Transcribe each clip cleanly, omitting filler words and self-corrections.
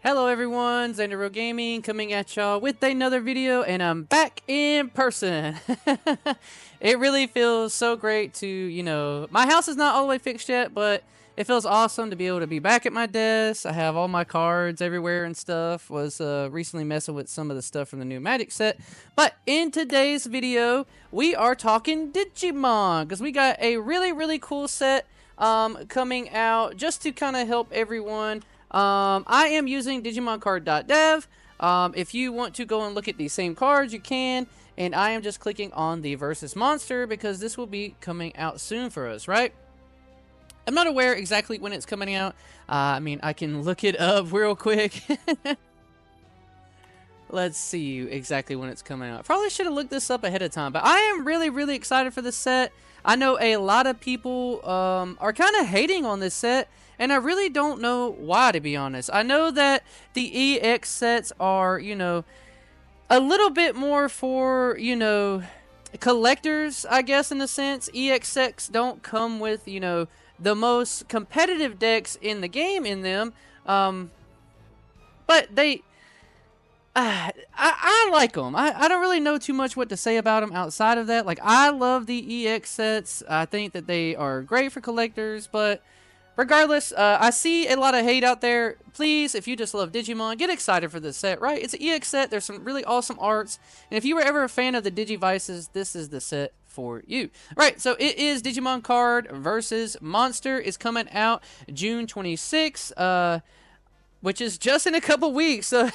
Hello everyone, Xander Gaming coming at y'all with another video, and I'm back in person. It really feels so great to, my house is not all the way fixed yet, but it feels awesome to be able to be back at my desk. I have all my cards everywhere and stuff. Was recently messing with some of the stuff from the new Magic set. But in today's video, we are talking Digimon, because we got a really cool set coming out just to kind of help everyone. I am using DigimonCard.dev. If you want to go and look at these same cards, you can. And I am just clicking on the Versus Monster because this will be coming out soon for us, right? I'm not aware exactly when it's coming out. I can look it up real quick. Let's see exactly when it's coming out. Probably should have looked this up ahead of time, but I am really excited for this set. I know a lot of people are kind of hating on this set, and I really don't know why, to be honest. I know that the EX sets are, a little bit more for, collectors, I guess, in a sense. EX sets don't come with, the most competitive decks in the game in them. But they... I like them. I don't really know too much what to say about them outside of that. Like, I love the EX sets. I think that they are great for collectors, but regardless, I see a lot of hate out there. Please, if you just love Digimon, get excited for this set, right? It's an EX set. There's some really awesome arts, and if you were ever a fan of the Digivices, this is the set for you. Right, so it is Digimon Card versus Monster. Is coming out June 26th. Which is just in a couple weeks, so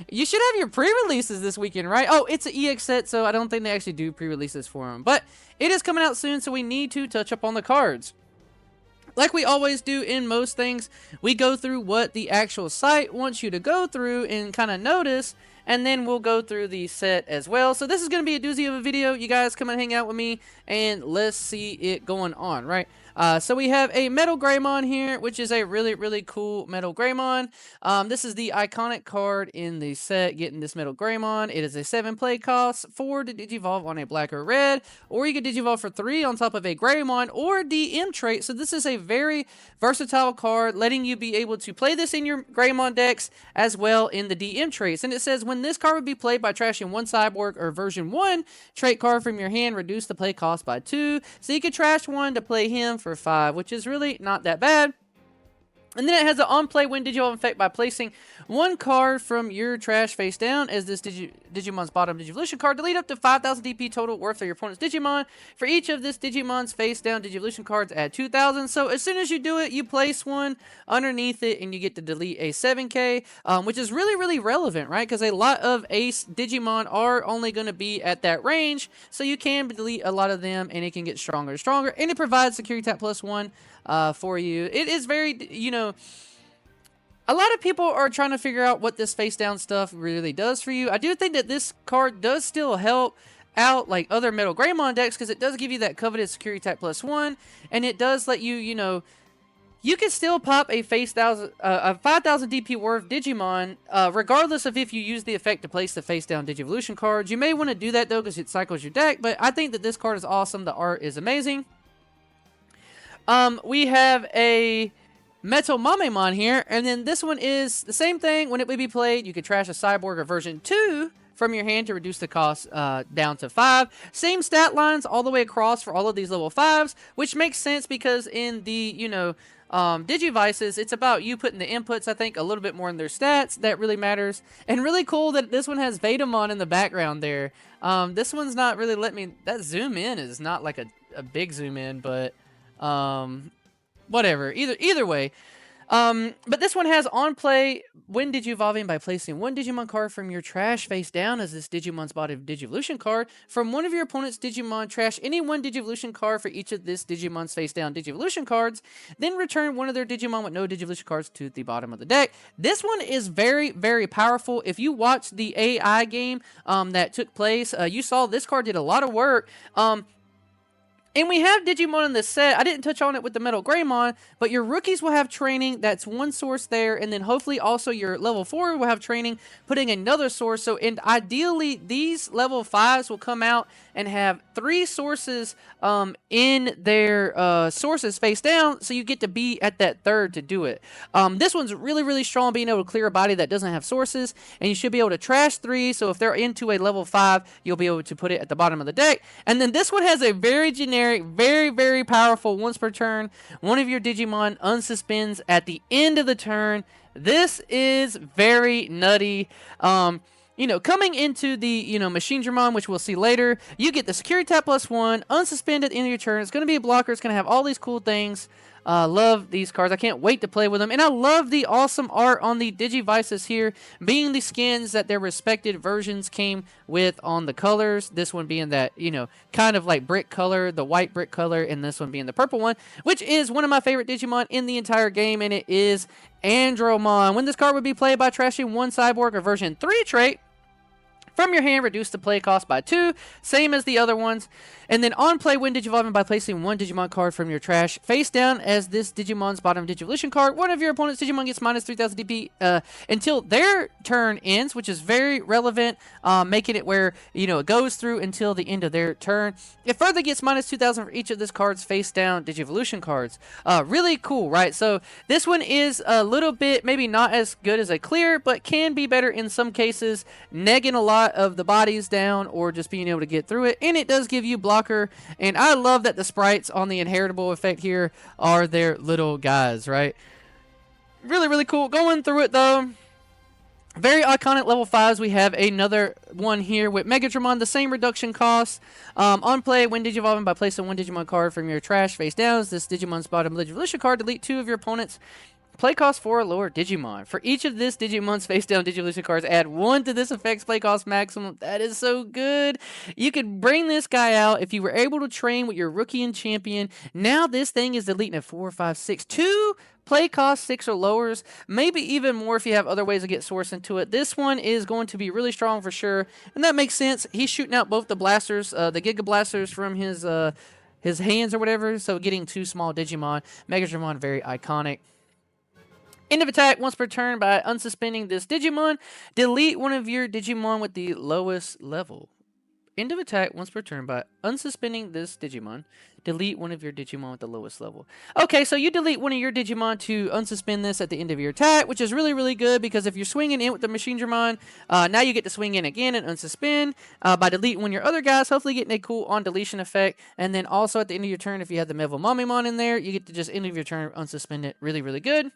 you should have your pre-releases this weekend, right? Oh, it's an EX set, so I don't think they actually do pre-releases for them. But it is coming out soon, so we need to touch up on the cards. Like we always do in most things, we go through what the actual site wants you to go through and kind of notice, and then we'll go through the set as well. So this is going to be a doozy of a video. You guys come and hang out with me, and let's see it going on, right? So we have a Metal Greymon here, which is a really cool Metal Greymon. This is the iconic card in the set, getting this Metal Greymon. It is a 7 play cost, 4 to Digivolve on a black or red, or you can Digivolve for 3 on top of a Greymon or DM trait. So this is a very versatile card, letting you be able to play this in your Greymon decks as well in the DM traits. And it says, when this card would be played by trashing 1 Cyborg or version 1 trait card from your hand, reduce the play cost by 2. So you could trash 1 to play him for 5, which is really not that bad. And then it has an on-play win Digivolve effect by placing 1 card from your trash face down as this Digimon's bottom Digivolution card. Delete up to 5,000 DP total worth of your opponent's Digimon. For each of this Digimon's face down Digivolution cards, add 2,000. So as soon as you do it, you place 1 underneath it and you get to delete a 7k, which is really relevant, right? Because a lot of Ace Digimon are only going to be at that range, so you can delete a lot of them and it can get stronger and stronger. And it provides security tap +1 for you. It is very, a lot of people are trying to figure out what this face down stuff really does for you. I do think that this card does still help out like other Metal Greymon decks, because it does give you that coveted security type +1, and it does let you, you can still pop a 5,000 DP worth Digimon, regardless of if you use the effect to place the face down Digivolution cards. You may want to do that though, because it cycles your deck, but I think that this card is awesome. The art is amazing. We have a Metal Mamemon here, and then this one is the same thing. When it would be played, you could trash a Cyborg or version 2 from your hand to reduce the cost down to 5. Same stat lines all the way across for all of these level 5s, which makes sense because in the, Digivices, it's about you putting the inputs, I think, a little bit more in their stats. That really matters. And really cool that this one has Vetamon in the background there. This one's not really letting me... That zoom in is not like a big zoom in, but... whatever, either way. But this one has on play when Digivolving by placing 1 Digimon card from your trash face down as this Digimon's body Digivolution card. From one of your opponent's Digimon, trash any 1 Digivolution card for each of this Digimon's face down Digivolution cards. Then return 1 of their Digimon with no Digivolution cards to the bottom of the deck. This one is very powerful. If you watch the AI game that took place, you saw this card did a lot of work. And we have Digimon in this set. I didn't touch on it with the Metal Greymon, but your rookies will have training. That's one source there. And then hopefully also your level 4 will have training, putting another source. So and ideally, these level 5s will come out and have 3 sources in their sources face down. So you get to be at that third to do it. This one's really, really strong, being able to clear a body that doesn't have sources. And you should be able to trash 3. So if they're into a level 5, you'll be able to put it at the bottom of the deck. And then this one has a very generic, very, very powerful once per turn. One of your Digimon unsuspends at the end of the turn. This is very nutty. You know, coming into the, Machine Dramon, which we'll see later, you get the Security Tap +1, unsuspend at the end of your turn. It's going to be a blocker. It's going to have all these cool things. Love these cards. I can't wait to play with them. And I love the awesome art on the Digivices here, being the skins that their respected versions came with on the colors. This one being that, kind of like brick color, the white brick color, and this one being the purple one, which is one of my favorite Digimon in the entire game, and it is Andromon. When this card would be played by trashing 1 Cyborg or version 3 trait from your hand, reduce the play cost by 2, same as the other ones. And then on play, when Digivolving by placing 1 Digimon card from your trash face down as this Digimon's bottom Digivolution card. One of your opponent's Digimon gets minus 3,000 DP until their turn ends, which is very relevant, making it where, it goes through until the end of their turn. It further gets minus 2,000 for each of this card's face down Digivolution cards. Really cool, right? So this one is a little bit, maybe not as good as a clear, but can be better in some cases, negging a lot of the bodies down or just being able to get through it. And it does give you blocker. And I love that the sprites on the inheritable effect here are their little guys, right? Really, really cool. Going through it, though, very iconic level 5s. We have another one here with Megadramon, the same reduction cost. On play, when Digivolving by placing 1 Digimon card from your trash face down, is this Digimon's bottom Digivolution card. Delete 2 of your opponent's play cost 4 or lower Digimon. For each of this Digimon's face down Digivolution cards, add 1 to this effect's play cost maximum. That is so good. You could bring this guy out if you were able to train with your rookie and champion. Now this thing is deleting at 4, 5, 6, 2 play cost 6 or lowers, maybe even more if you have other ways to get source into it. This one is going to be really strong for sure, and that makes sense. He's shooting out both the blasters, the Giga Blasters from his hands or whatever, so getting 2 small Digimon. Megadramon, very iconic. End of attack once per turn by unsuspending this Digimon. Delete one of your Digimon with the lowest level. End of attack once per turn by unsuspending this Digimon. Delete one of your Digimon with the lowest level. Okay, so you delete one of your Digimon to unsuspend this at the end of your attack, which is really, really good because if you're swinging in with the Machine Dramon, now you get to swing in again and unsuspend by deleting one of your other guys, hopefully getting a cool on deletion effect. And then also at the end of your turn, if you have the Metal Mamimon in there, you get to just end of your turn unsuspend it. Really, really good.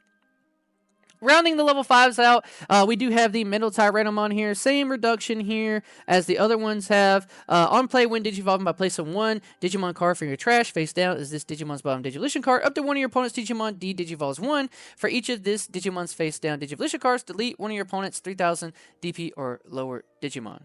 Rounding the level 5s out, we do have the Mental Tyrannomon here. Same reduction here as the other ones have. On play, when Digivolving by placing 1 Digimon card from your trash face down is this Digimon's bottom Digivolution card. Up to one of your opponent's Digimon D-Digivolves 1. For each of this Digimon's face down Digivolution cards, delete one of your opponent's 3,000 DP or lower Digimon.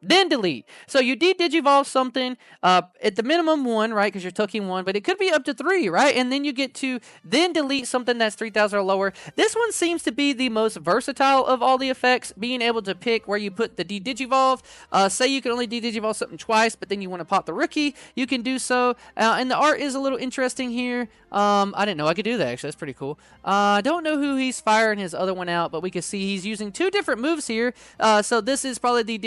Then delete. So you de-digivolve something at the minimum 1, right? Because you're tucking 1, but it could be up to 3, right? And then you get to then delete something that's 3,000 or lower. This one seems to be the most versatile of all the effects, being able to pick where you put the de-digivolve. Say you can only de-digivolve something twice, but then you want to pop the rookie, you can do so. And the art is a little interesting here. I didn't know I could do that, actually. That's pretty cool. I don't know who he's firing his other one out, but we can see he's using 2 different moves here. So this is probably the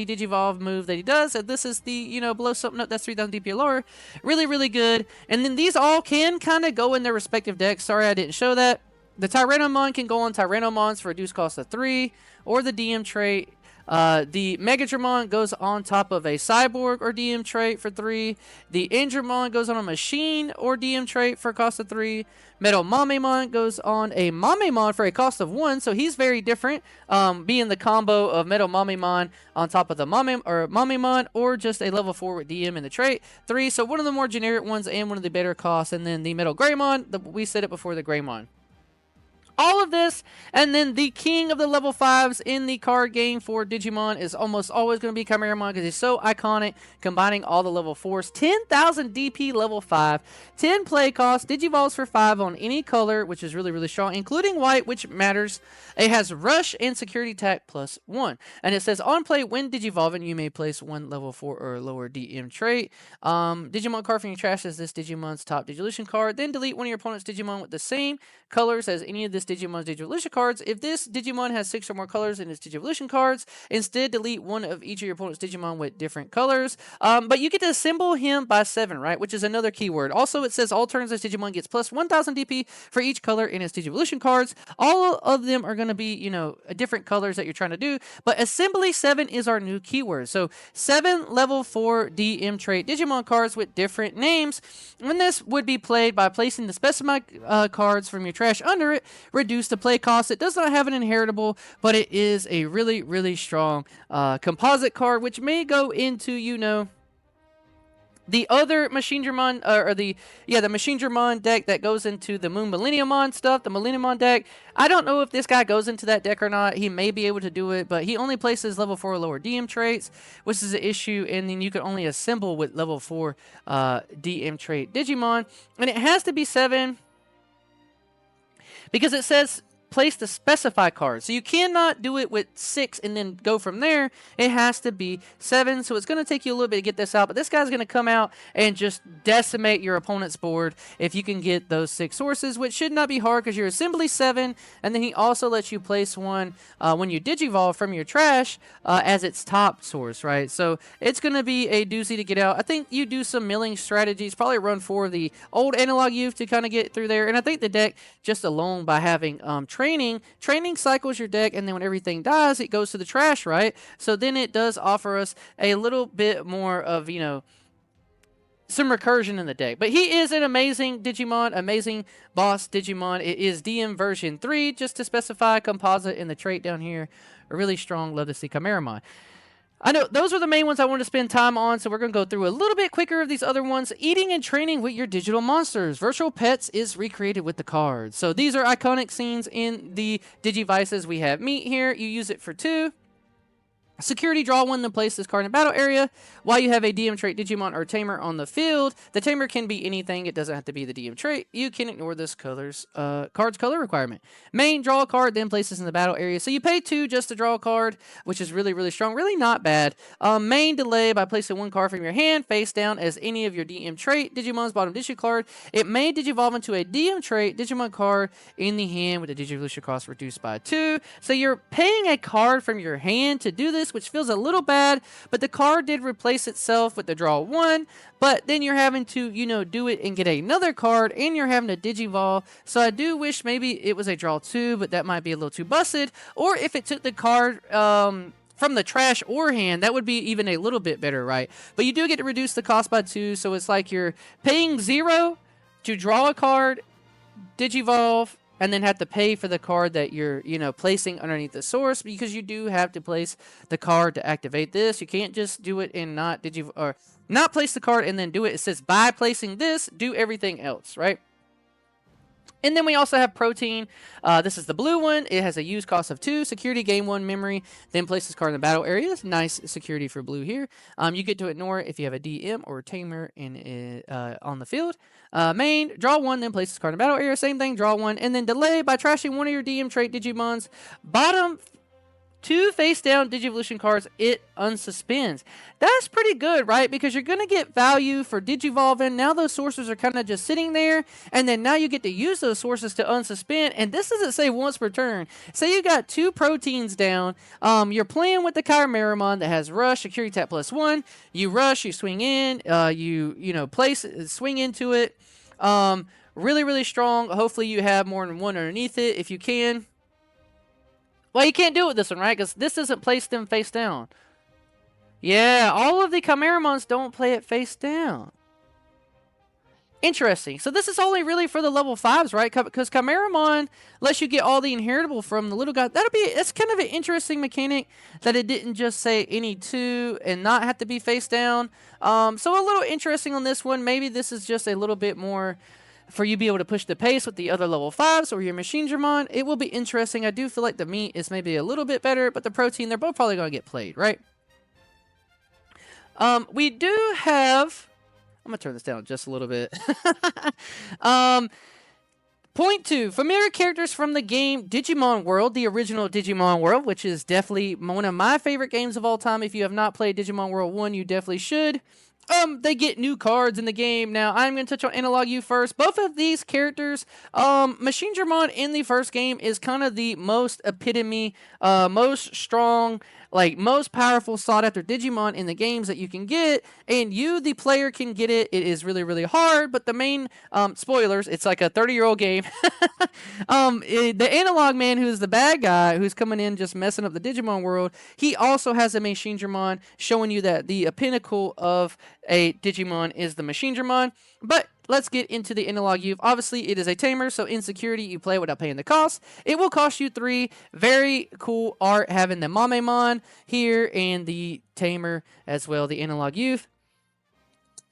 Digivolve move that he does, and this is the, blow something up that's 3,000 DP or lower. Really, really good. And then these all can kind of go in their respective decks. Sorry I didn't show that. The Tyrannomon can go on Tyrannomons for reduced cost of 3, or the DM trait. The Megadramon goes on top of a Cyborg or DM trait for 3. The Andromon goes on a Machine or DM trait for a cost of 3. Metal Mamimon goes on a Mamimon for a cost of 1, so he's very different, being the combo of Metal Mamimon on top of the Mamimon, or just a level 4 with DM in the trait 3. So one of the more generic ones and one of the better costs. And then the Metal Greymon, we said it before, the Greymon. All of this, and then the king of the level 5s in the card game for Digimon is almost always going to be Chimeramon because he's so iconic, combining all the level 4s. 10,000 DP level 5, 10 play cost, Digivolves for 5 on any color, which is really, really strong, including white, which matters. It has Rush and Security Attack plus 1. And it says, on play, when Digivolving, you may place one level 4 or lower DM trait. Digimon card from your trash as this Digimon's top Digivolution card. Then delete one of your opponent's Digimon with the same colors as any of this Digimon's Digivolution cards. If this Digimon has 6 or more colors in its Digivolution cards, instead delete one of each of your opponent's Digimon with different colors. But you get to assemble him by 7, right? Which is another keyword. Also, it says all turns this Digimon gets plus 1,000 DP for each color in its Digivolution cards. All of them are going to be, you know, different colors that you're trying to do. But assembly 7 is our new keyword. So 7 level 4 DM trait Digimon cards with different names. And this would be played by placing the specified cards from your trash under it, reduce the play cost. It does not have an inheritable, but it is a really, really strong composite card, which may go into, you know, the other Machinedramon, the Machinedramon deck that goes into the Moon Millenniumon stuff, the Millenniumon deck. I don't know if this guy goes into that deck or not. He may be able to do it, but he only places level 4 or lower DM traits, which is an issue, and then you can only assemble with level 4 DM trait Digimon. And it has to be 7 because it says place the specify card. So you cannot do it with 6 and then go from there. It has to be 7. So it's going to take you a little bit to get this out. But this guy's going to come out and just decimate your opponent's board if you can get those 6 sources, which should not be hard because you're assembly 7. And then he also lets you place one when you Digivolve from your trash as its top source, right? So it's going to be a doozy to get out. I think you do some milling strategies, probably run 4 of the old analog youth to kind of get through there. And I think the deck just alone by having training cycles your deck, and then when everything dies, it goes to the trash, right? So then it does offer us a little bit more of, you know, some recursion in the deck. But he is an amazing Digimon, amazing boss Digimon. It is DM version 3, just to specify composite in the trait down here. A really strong, love to see Chimeramon. I know those are the main ones I wanted to spend time on, so we're going to go through a little bit quicker of these other ones. Eating and training with your digital monsters. Virtual Pets is recreated with the cards. So these are iconic scenes in the Digivices. We have meat here. You use it for 2. Security, draw 1, then place this card in the battle area. While you have a DM trait Digimon or Tamer on the field, the Tamer can be anything. It doesn't have to be the DM trait. You can ignore this card's color requirement. Main, draw a card, then place this in the battle area. So you pay 2 just to draw a card, which is really, really strong. Really not bad. Main, delay by placing 1 card from your hand face down as any of your DM trait Digimon's bottom Digi card. It may Digivolve into a DM trait Digimon card in the hand with the Digivolution cost reduced by 2. So you're paying a card from your hand to do this, which feels a little bad, but the card did replace itself with the draw 1, but then you're having to, you know, do it and get another card, and you're having to Digivolve. So I do wish maybe it was a draw 2, but that might be a little too busted, or if it took the card from the trash or hand, that would be even a little bit better, right? But you do get to reduce the cost by 2, so it's like you're paying 0 to draw a card, Digivolve, and then have to pay for the card that you're, you know, placing underneath the source, because you do have to place the card to activate this. You can't just do it and not place the card and then do it. It says by placing this, do everything else, right? And then we also have Protein. This is the blue one. It has a use cost of 2. Security, gain 1 memory. Then place this card in the battle area. Nice security for blue here. You get to ignore it if you have a DM or a Tamer on the field. Main, draw 1, then place this card in the battle area. Same thing, draw 1. And then delay by trashing one of your DM trait Digimons. Bottom 2 face down Digivolution cards, it unsuspends. That's pretty good, right? Because you're going to get value for Digivolving. Now those sources are kind of just sitting there, and then now you get to use those sources to unsuspend. And this doesn't say once per turn. Say you got 2 proteins down. You're playing with the Chimeramon that has Rush, Security Tap plus 1. You rush, you swing in, swing into it. Really, really strong. Hopefully you have more than one underneath it if you can. Well, you can't do it with this one, right? Because this doesn't place them face down. Yeah, all of the Chimeramons don't play it face down. Interesting. So this is only really for the level 5s, right? Because Chimeramon lets you get all the inheritable from the little guy. That's kind of an interesting mechanic that it didn't just say any 2 and not have to be face down. So a little interesting on this one. Maybe this is just a little bit more for you to be able to push the pace with the other level 5s or your Machinedramon. It will be interesting. I do feel like the meat is maybe a little bit better, but the protein, they're both probably going to get played, right? We do have... I'm going to turn this down just a little bit. Point 2, familiar characters from the game Digimon World, the original Digimon World, which is definitely one of my favorite games of all time. If you have not played Digimon World 1, you definitely should. They get new cards in the game. Now, I'm going to touch on Analog U first. Both of these characters, Machinedramon in the first game is kind of the most epitome, most strong, like most powerful sought after Digimon in the games that you can get, and you, the player, can get it. It is really, really hard, but the main, spoilers, it's like a 30-year-old game. The Analog Man, who's the bad guy, who's coming in just messing up the Digimon world, he also has a Machinedramon, showing you that the pinnacle of a Digimon is the Machinedramon. But let's get into the Analog Youth. Obviously, it is a tamer, so in security, you play without paying the cost. It will cost you 3. Very cool art having the Mamemon here and the tamer as well, the Analog Youth.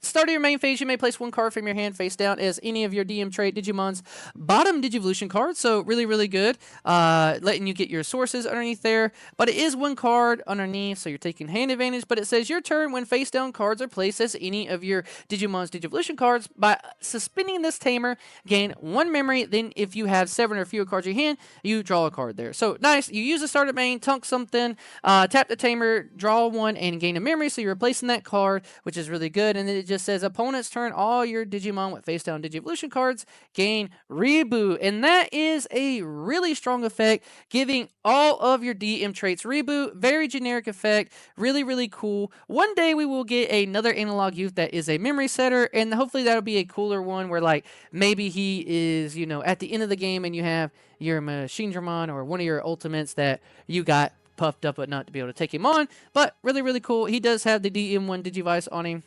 Start of your main phase, you may place 1 card from your hand face down as any of your DM trait Digimon's bottom Digivolution cards. So really, really good. Letting you get your sources underneath there. But it is 1 card underneath, so you're taking hand advantage. But it says your turn when face down cards are placed as any of your Digimon's Digivolution cards. By suspending this tamer, gain 1 memory. Then if you have 7 or fewer cards in your hand, you draw a card there. So nice. You use a starter main, tunk something, tap the tamer, draw 1, and gain a memory. So you're replacing that card, which is really good. And then it just says opponents turn all your Digimon with face down Digivolution cards gain reboot, and that is a really strong effect, giving all of your DM traits reboot. Very generic effect, really, really cool. One day we will get another Analog Youth that is a memory setter, and hopefully that'll be a cooler one where like maybe he is, you know, at the end of the game and you have your Machinedramon or one of your ultimates that you got puffed up but not to be able to take him on. But really, really cool. He does have the DM1 Digivice on him,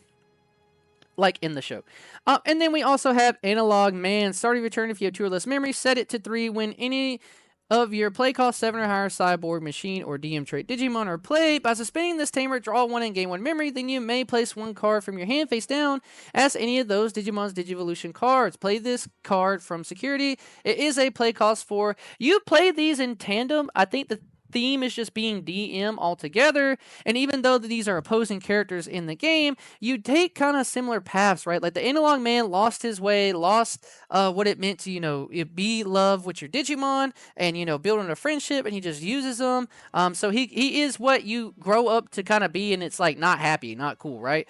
like in the show. And then we also have Analog Man. Start of your turn, if you have 2 or less memory, set it to 3. When any of your play cost 7 or higher cyborg, machine, or DM trait Digimon are played, by suspending this tamer, draw 1 and gain 1 memory. Then you may place 1 card from your hand face down as any of those Digimon's Digivolution cards. Play this card from security. It is a play cost 4. You play these in tandem. I think the theme is just being DM altogether, and even though these are opposing characters in the game, you take kind of similar paths, right? Like the Analog Man lost his way, lost what it meant to, you know, be love with your Digimon and, you know, building a friendship, and he just uses them. So he is what you grow up to kind of be, and it's like not happy, not cool, right?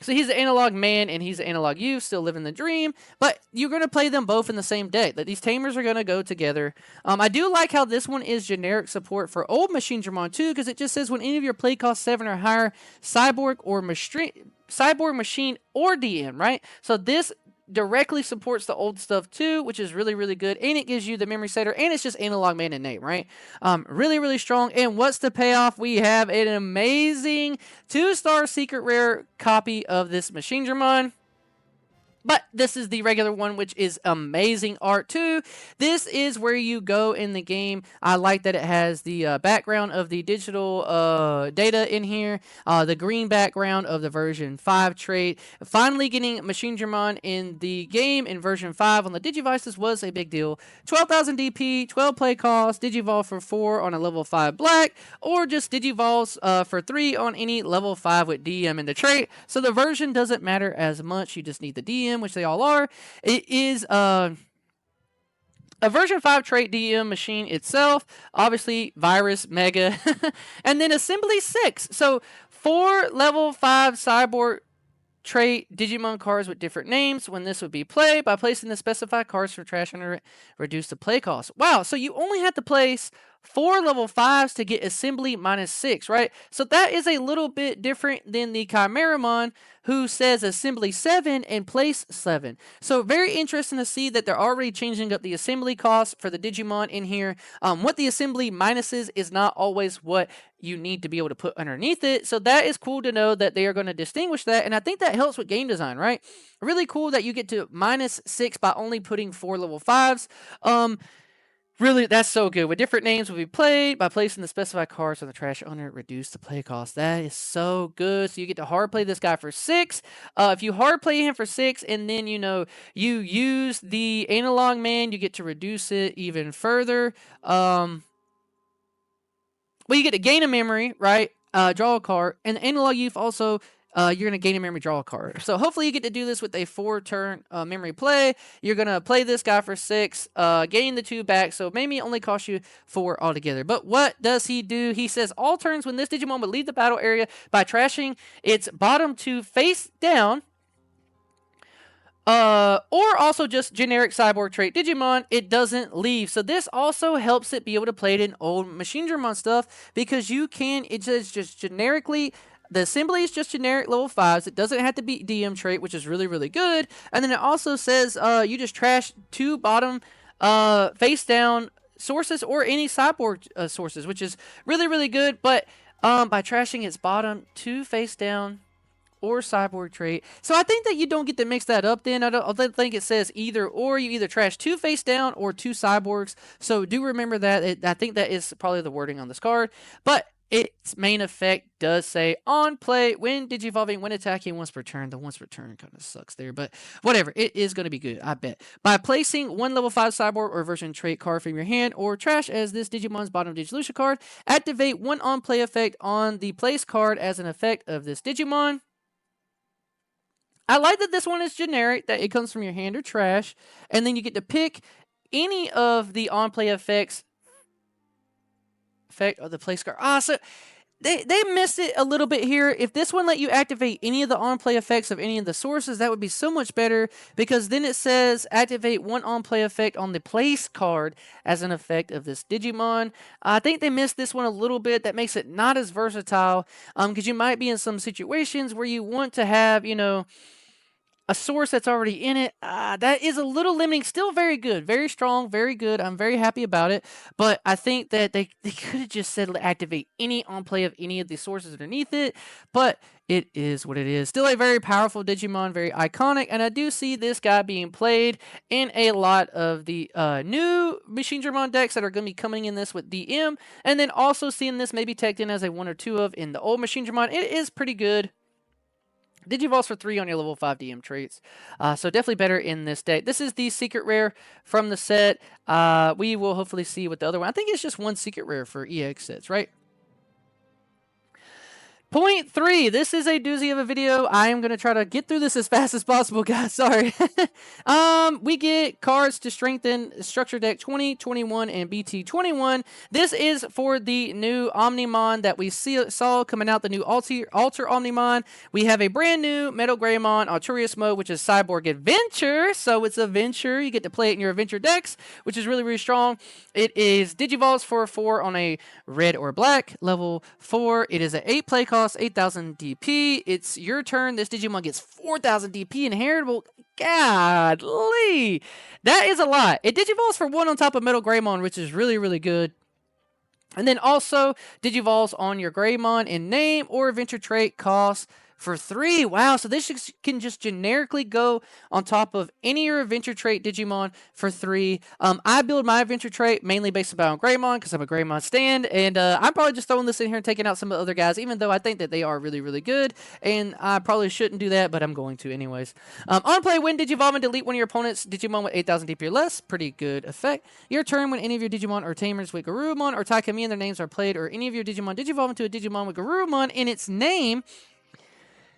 So he's the Analog Man and he's the Analog Youth, still living the dream. But you're going to play them both in the same deck. That these tamers are going to go together. I do like how this one is generic support for old Machinedramon too, because it just says when any of your play cost 7 or higher, cyborg or cyborg, machine, or DM, right? So this directly supports the old stuff too, which is really, really good. And it gives you the memory setter, and it's just Analog Man in name, right? Really, really strong. And what's the payoff? We have an amazing 2-star secret rare copy of this Machinedramon. But this is the regular one, which is amazing art too. This is where you go in the game. I like that it has the background of the digital data in here. The green background of the version 5 trait. Finally getting Machinedramon in the game in version 5 on the Digivices was a big deal. 12,000 DP, 12 play cost, Digivolve for 4 on a level 5 black, or just Digivolves for 3 on any level 5 with DM in the trait. So the version doesn't matter as much. You just need the DM, which they all are. It is a version 5 trait DM machine itself, obviously Virus, Mega, and then Assembly 6. So 4 level 5 cyborg trait Digimon cards with different names. When this would be played, by placing the specified cards for trash under it, reduce the play cost. Wow, so you only have to place 4 level 5s to get Assembly -6, right? So that is a little bit different than the Chimeramon, who says Assembly 7 and place 7. So very interesting to see that they're already changing up the assembly cost for the Digimon in here. What the assembly minuses is not always what you need to be able to put underneath it. So that is cool to know that they are going to distinguish that. And I think that helps with game design, right? Really cool that you get to -6 by only putting 4 level 5s. Really, that's so good. With different names will be played by placing the specified cards on the trash owner, reduce the play cost. That is so good. So you get to hard play this guy for 6. If you hard play him for 6 and then, you use the analog man, you get to reduce it even further. Well, you get to gain a memory, right? Draw a card. And the analog youth also, you're going to gain a memory, draw a card. So hopefully you get to do this with a 4-turn memory play. You're going to play this guy for 6, gain the 2 back. So maybe it only costs you 4 altogether. But what does he do? He says all turns when this Digimon would leave the battle area by trashing its bottom 2 face down. Or also just generic cyborg trait Digimon, it doesn't leave. So this also helps it be able to play it in old Machinedramon stuff because you can, it says just generically, the assembly is just generic level 5s. It doesn't have to be DM trait, which is really, really good. And then it also says you just trash 2 bottom face down sources or any cyborg sources, which is really, really good. But by trashing its bottom 2 face down or cyborg trait. So I think that you don't get to mix that up then. I don't think it says either or. You either trash 2 face down or 2 cyborgs. So do remember that. I think that is probably the wording on this card. But its main effect does say on play, when digivolving, when attacking, once per turn. The once per turn kind of sucks there, but whatever. It is going to be good, I bet. By placing 1 level 5 cyborg or version trait card from your hand or trash as this Digimon's bottom Digivolution card, activate 1 on play effect on the place card as an effect of this Digimon. I like that this one is generic, that it comes from your hand or trash, and then you get to pick any of the on-play effect of the place card. So they missed it a little bit here. If this one let you activate any of the on-play effects of any of the sources, that would be so much better, because then it says activate 1 on-play effect on the place card as an effect of this Digimon. I think they missed this one a little bit. That makes it not as versatile, because you might be in some situations where you want to have, a source that's already in it. That is a little limiting. Still very good, very strong, very good. I'm very happy about it. But I think that they could have just said activate any on play of any of the sources underneath it. But it is what it is. Still a very powerful Digimon, very iconic. And I do see this guy being played in a lot of the new Machinedramon decks that are going to be coming in this with DM. And then also seeing this maybe tagged in as a 1 or 2 of in the old Machinedramon. It is pretty good. Digivolves for 3 on your level 5 DM traits. So definitely better in this deck. This is the secret rare from the set. We will hopefully see what the other one. I think it's just 1 secret rare for EX sets, right? Point 3. This is a doozy of a video. I am going to try to get through this as fast as possible, guys. Sorry. We get cards to strengthen Structure Deck 20, 21, and BT 21. This is for the new Omnimon that we saw coming out, the new Alter Omnimon. We have a brand new Metal Greymon Arturius mode, which is Cyborg Adventure. So it's Adventure. You get to play it in your Adventure decks, which is really, really strong. It is Digivolves for 4 on a red or black, level 4. It is an 8 play cost. 8,000 DP. It's your turn. This Digimon gets 4,000 DP inheritable. Godly. That is a lot. It Digivolves for 1 on top of Metal Greymon, which is really, really good. And then also Digivolves on your Greymon in name or adventure trait cost for 3. Wow, so this can just generically go on top of any of your adventure trait Digimon for 3. I build my adventure trait mainly based on Greymon because I'm a Greymon stand, and I'm probably just throwing this in here and taking out some of the other guys, even though I think that they are really, really good, and I probably shouldn't do that, but I'm going to anyways. On play, when Digivolve and delete one of your opponent's Digimon with 8,000 DP or less. Pretty good effect. Your turn, when any of your Digimon or Tamers with Garurumon or Taikami and their names are played, or any of your Digimon Digivolve into a Digimon with Garurumon in its name.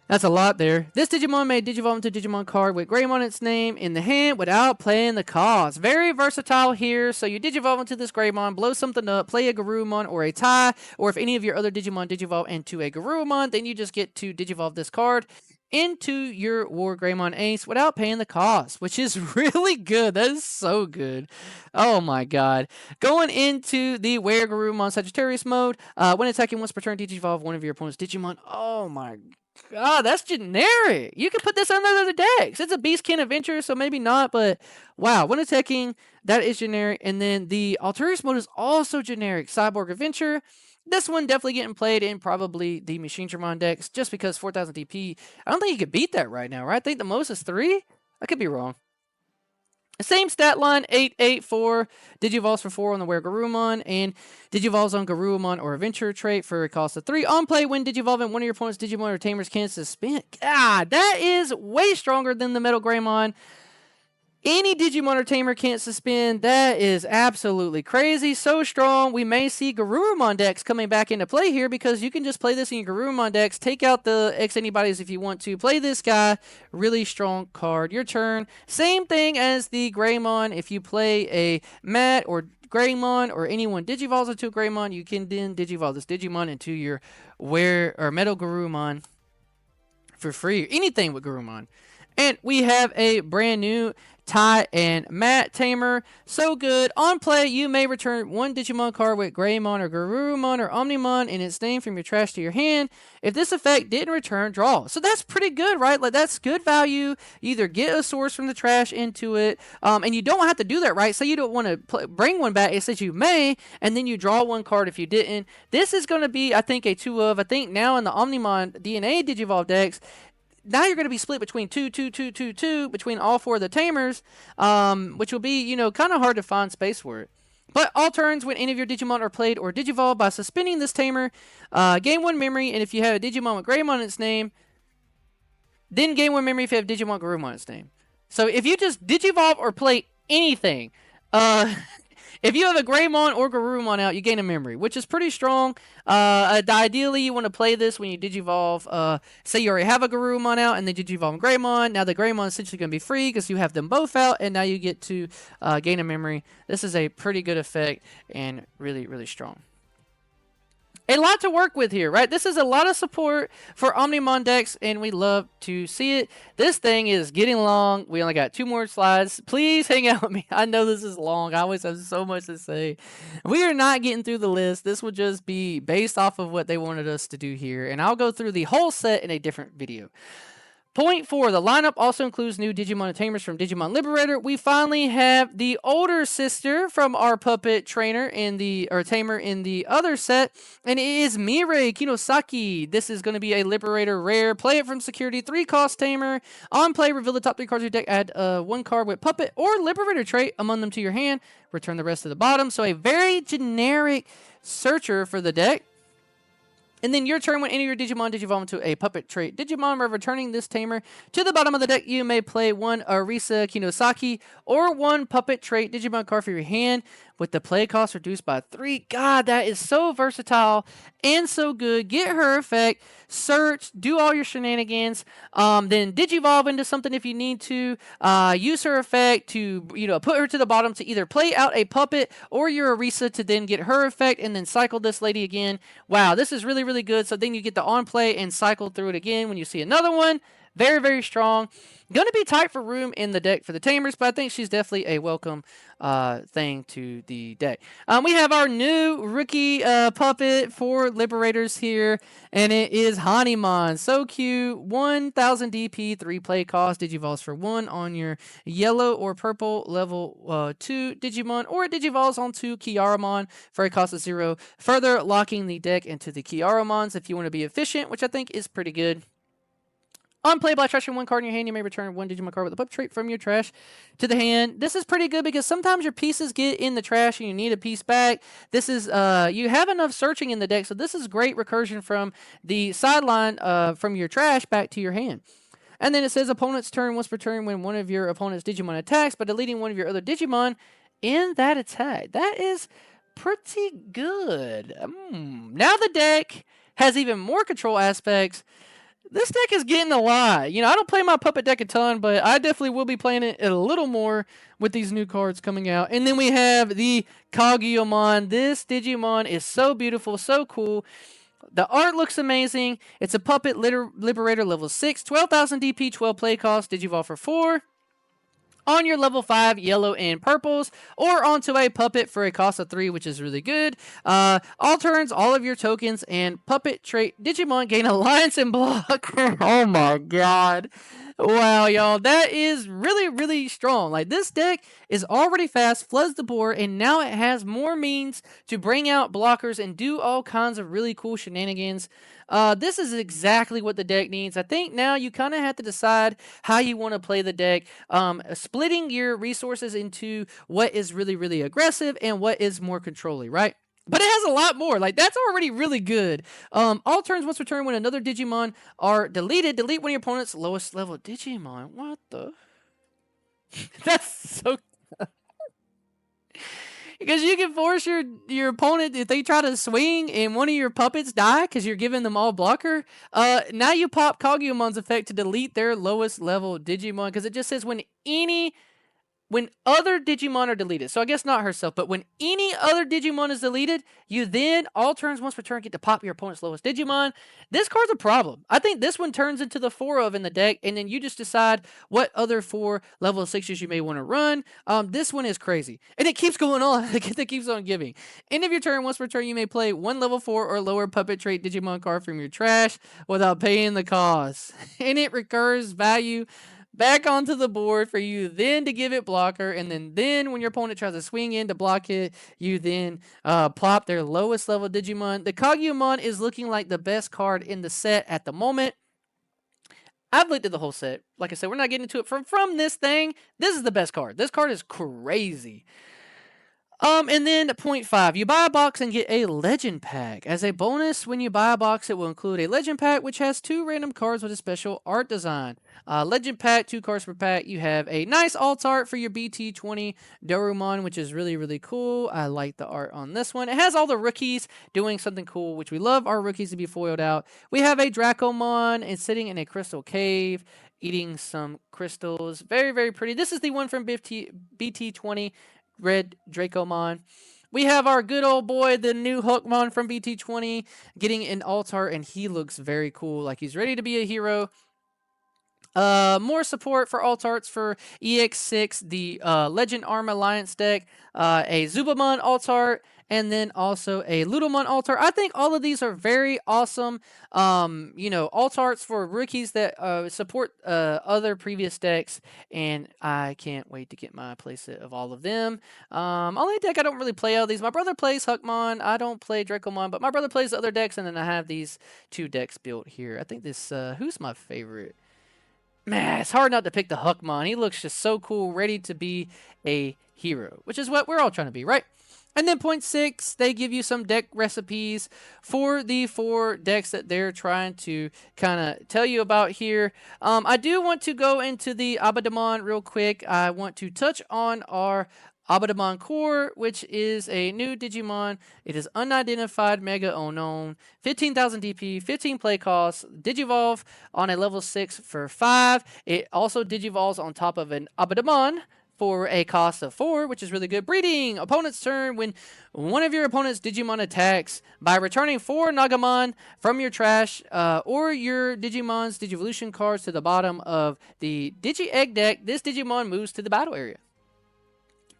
That's a lot there. This Digimon may Digivolve into a Digimon card with Greymon in its name in the hand without playing the cost. Very versatile here. So you Digivolve into this Greymon, blow something up, play a Garurumon or a Tai, or if any of your other Digimon Digivolve into a Garurumon, then you just get to Digivolve this card into your War Greymon Ace without paying the cost, which is really good. That is so good. Oh my god. Going into the Were Garurumon Sagittarius mode, when attacking once per turn, Digivolve one of your opponent's Digimon. Oh my god, that's generic. You can put this on other decks. It's a Beastkin Adventure, so maybe not, but wow. When attacking, that is generic. And then the Arturius mode is also generic. Cyborg Adventure. This one definitely getting played in probably the Machinedramon decks just because 4,000 DP. I don't think you could beat that right now, right? I think the most is 3. I could be wrong. Same stat line, 884. Digivolves for 4 on the Were Garurumon, and Digivolves on Garurumon or Adventure trait for a cost of 3. On play, when Digivolving, one of your opponent's Digimon or Tamers can suspend. God, that is way stronger than the Metal Greymon. Any Digimon or Tamer can't suspend. That is absolutely crazy. So strong. We may see Garurumon decks coming back into play here because you can just play this in your Garurumon decks. Take out the X Anybody's if you want to. Play this guy. Really strong card. Your turn. Same thing as the Greymon. If you play a Matt or Greymon or anyone Digivolves into a Greymon, you can then Digivolve this Digimon into your Metal Garurumon for free. Anything with Garurumon. And we have a brand new Ty and Matt Tamer. So good. On play, you may return one Digimon card with Greymon or Garurumon or Omnimon in its name from your trash to your hand. If this effect didn't return, draw. So that's pretty good, right? Like, that's good value. You either get a source from the trash into it, and you don't have to do that, right? Say you don't want to bring one back. It says you may, and then you draw one card if you didn't. This is going to be, I think, a 2 of. I think now in the Omnimon DNA Digivolve decks, now you're going to be split between 2, 2, 2, 2, 2 between all 4 of the Tamers, which will be, kind of hard to find space for it. But all turns when any of your Digimon are played or Digivolved by suspending this Tamer, gain 1 memory, and if you have a Digimon with Greymon in its name, then gain 1 memory if you have Digimon Garurumon in its name. So if you just Digivolve or play anything, if you have a Greymon or Garurumon out, you gain a memory, which is pretty strong. Ideally, you want to play this when you Digivolve. Say you already have a Garurumon out, and then Digivolve Greymon. Now the Greymon is essentially going to be free because you have them both out, and now you get to gain a memory. This is a pretty good effect and really, really strong. A lot to work with here, right? This is a lot of support for Omnimon decks, and we love to see it. This thing is getting long. We only got 2 more slides. Please hang out with me. I know this is long. I always have so much to say. We are not getting through the list. This will just be based off of what they wanted us to do here, and I'll go through the whole set in a different video. Point 4, the lineup also includes new Digimon and Tamers from Digimon Liberator. We finally have the older sister from our puppet trainer Tamer in the other set, and it is Mirei Kinosaki. This is going to be a Liberator rare. Play it from security, 3-cost Tamer. On play, reveal the top 3 cards of your deck. Add 1 card with puppet or Liberator trait among them to your hand. Return the rest to the bottom. So a very generic searcher for the deck. And then your turn, when any of your Digimon Digivolve into a puppet trait Digimon, by returning this Tamer to the bottom of the deck, you may play 1 Arisa Kinosaki or 1 puppet trait Digimon card for your hand with the play cost reduced by 3. God, that is so versatile and so good. Get her effect, search, do all your shenanigans, then Digivolve into something if you need to. Use her effect to, put her to the bottom to either play out a puppet or your Arisa to then get her effect and then cycle this lady again. Wow, this is really, really good. So then you get the on play and cycle through it again when you see another one. Very, very strong. Going to be tight for room in the deck for the Tamers, but I think she's definitely a welcome thing to the deck. We have our new rookie puppet for Liberators here, and it is Hanimon. So cute. 1,000 DP, 3 play cost. Digivolves for 1 on your yellow or purple level 2 Digimon, or it Digivolves onto Kiaramon for a cost of 0. Further locking the deck into the Kiaramons if you want to be efficient, which I think is pretty good. On play, by trashing 1 card in your hand, you may return 1 Digimon card with a puppet trait from your trash to the hand. This is pretty good because sometimes your pieces get in the trash and you need a piece back. This is, you have enough searching in the deck, so this is great recursion from the sideline from your trash back to your hand. And then it says opponent's turn once per turn when one of your opponent's Digimon attacks by deleting one of your other Digimon in that attack. That is pretty good. Now the deck has even more control aspects. This deck is getting a lot. I don't play my puppet deck a ton, but I definitely will be playing it a little more with these new cards coming out. And then we have the Kageyomon. This Digimon is so beautiful, so cool. The art looks amazing. It's a puppet Liberator level 6, 12,000 DP, 12 play cost. Digivolve for 4. On your level 5 yellow and purples, or onto a puppet for a cost of 3, which is really good. All turns, all of your tokens and puppet trait Digimon gain alliance and block. Oh my god. Wow, y'all, that is really, really strong. Like, this deck is already fast, floods the board, and now it has more means to bring out blockers and do all kinds of really cool shenanigans. This is exactly what the deck needs. I think now you kind of have to decide how you want to play the deck, splitting your resources into what is really, really aggressive and what is more controlling, right? But it has a lot more. Like, that's already really good. All turns once return when another Digimon are deleted. Delete one of your opponent's lowest level Digimon. What the? That's so. Because you can force your opponent, if they try to swing and one of your puppets die because you're giving them all blocker. Now you pop Kaguyamon's effect to delete their lowest level Digimon, because it just says when other Digimon are deleted, so I guess not herself, but when any other Digimon is deleted, you then, all turns once per turn, get to pop your opponent's lowest Digimon. This card's a problem. I think this one turns into the 4 of in the deck, and then you just decide what other 4 level 6s you may want to run. This one is crazy. And it keeps going on. It keeps on giving. End of your turn, once per turn, you may play 1 level 4 or lower puppet trait Digimon card from your trash without paying the cost. And it recurs value back onto the board for you then to give it blocker, and then when your opponent tries to swing in to block it, you then plop their lowest level Digimon. The Kagumon is looking like the best card in the set at the moment. I've looked at the whole set. Like I said, we're not getting into it from this thing. This is the best card. This card is crazy. And then point 5, you buy a box and get a legend pack. As a bonus, when you buy a box, it will include a legend pack, which has 2 random cards with a special art design. Legend pack, 2 cards per pack. You have a nice alt art for your BT20 Dorumon, which is really, really cool. I like the art on this one. It has all the rookies doing something cool, which we love our rookies to be foiled out. We have a Dracomon and sitting in a crystal cave, eating some crystals. Very, very pretty. This is the one from BT20. Red Dracomon. We have our good old boy, the new Hookmon from BT20, getting an alt art, and he looks very cool, like he's ready to be a hero. More support for alt arts for EX6, the Legend Arm Alliance deck, a Zubamon alt art, and then also a Ludomon alt art. I think all of these are very awesome, alt arts for rookies that support other previous decks, and I can't wait to get my playset of all of them. Only deck I don't really play all these. My brother plays Huckmon. I don't play Dracomon, but my brother plays the other decks, and then I have these 2 decks built here. I think this, who's my favorite? Man, it's hard not to pick the Huckmon. He looks just so cool, ready to be a hero, which is what we're all trying to be, right? And then point 6, they give you some deck recipes for the 4 decks that they're trying to kind of tell you about here. I do want to go into the Abadamon real quick. I want to touch on our Abadamon Core, which is a new Digimon. It is unidentified Mega Unknown, 15,000 DP, 15 play costs, Digivolve on a level 6 for 5. It also Digivolves on top of an Abadamon for a cost of 4, which is really good. Breeding, opponent's turn. When one of your opponent's Digimon attacks by returning 4 Nagamon from your trash or your Digimon's Digivolution cards to the bottom of the Digi-Egg deck, this Digimon moves to the battle area.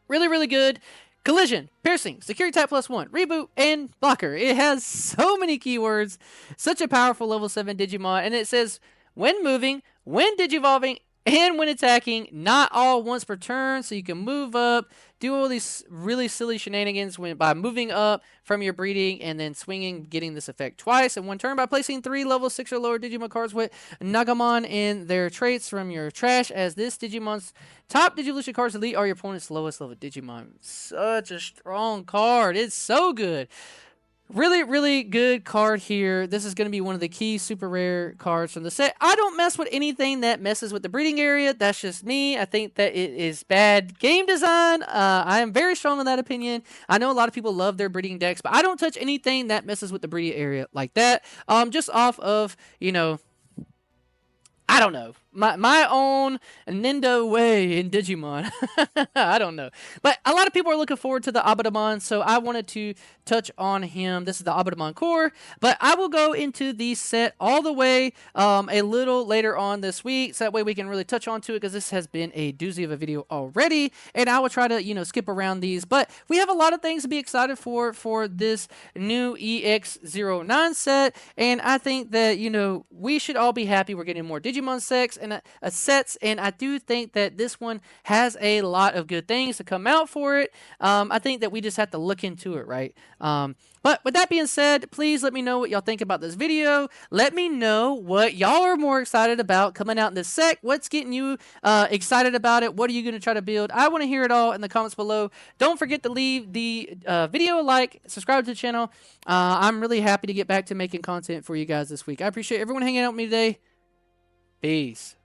Really, really good. Collision, piercing, security type +1, reboot, and blocker. It has so many keywords. Such a powerful level 7 Digimon. And it says, when moving, when Digivolving, and when attacking, not all once per turn, so you can move up, do all these really silly shenanigans by moving up from your breeding and then swinging, getting this effect twice in 1 turn by placing 3 level 6 or lower Digimon cards with Nagamon and their traits from your trash, as this Digimon's top Digivolution cards elite are your opponent's lowest level Digimon. Such a strong card. It's so good. Really, really good card here. This is going to be one of the key super rare cards from the set. I don't mess with anything that messes with the breeding area. That's just me. I think that it is bad game design. I am very strong in that opinion. I know a lot of people love their breeding decks, but I don't touch anything that messes with the breeding area like that. Just off of, I don't know. My own Nintendo way in Digimon. I don't know. But a lot of people are looking forward to the Abadamon, so I wanted to touch on him. This is the Abadamon Core, but I will go into the set all the way a little later on this week, so that way we can really touch onto it, because this has been a doozy of a video already, and I will try to, skip around these. But we have a lot of things to be excited for this new EX09 set, and I think that, we should all be happy we're getting more Digimon sets, sets, and I do think that this one has a lot of good things to come out for it. I think that we just have to look into it, right? But with that being said, please let me know what y'all think about this video. Let me know what y'all are more excited about coming out in this set. What's getting you excited about it? What are you going to try to build? I want to hear it all in the comments below. Don't forget to leave the video a like, subscribe to the channel. I'm really happy to get back to making content for you guys this week. I appreciate everyone hanging out with me today. Peace.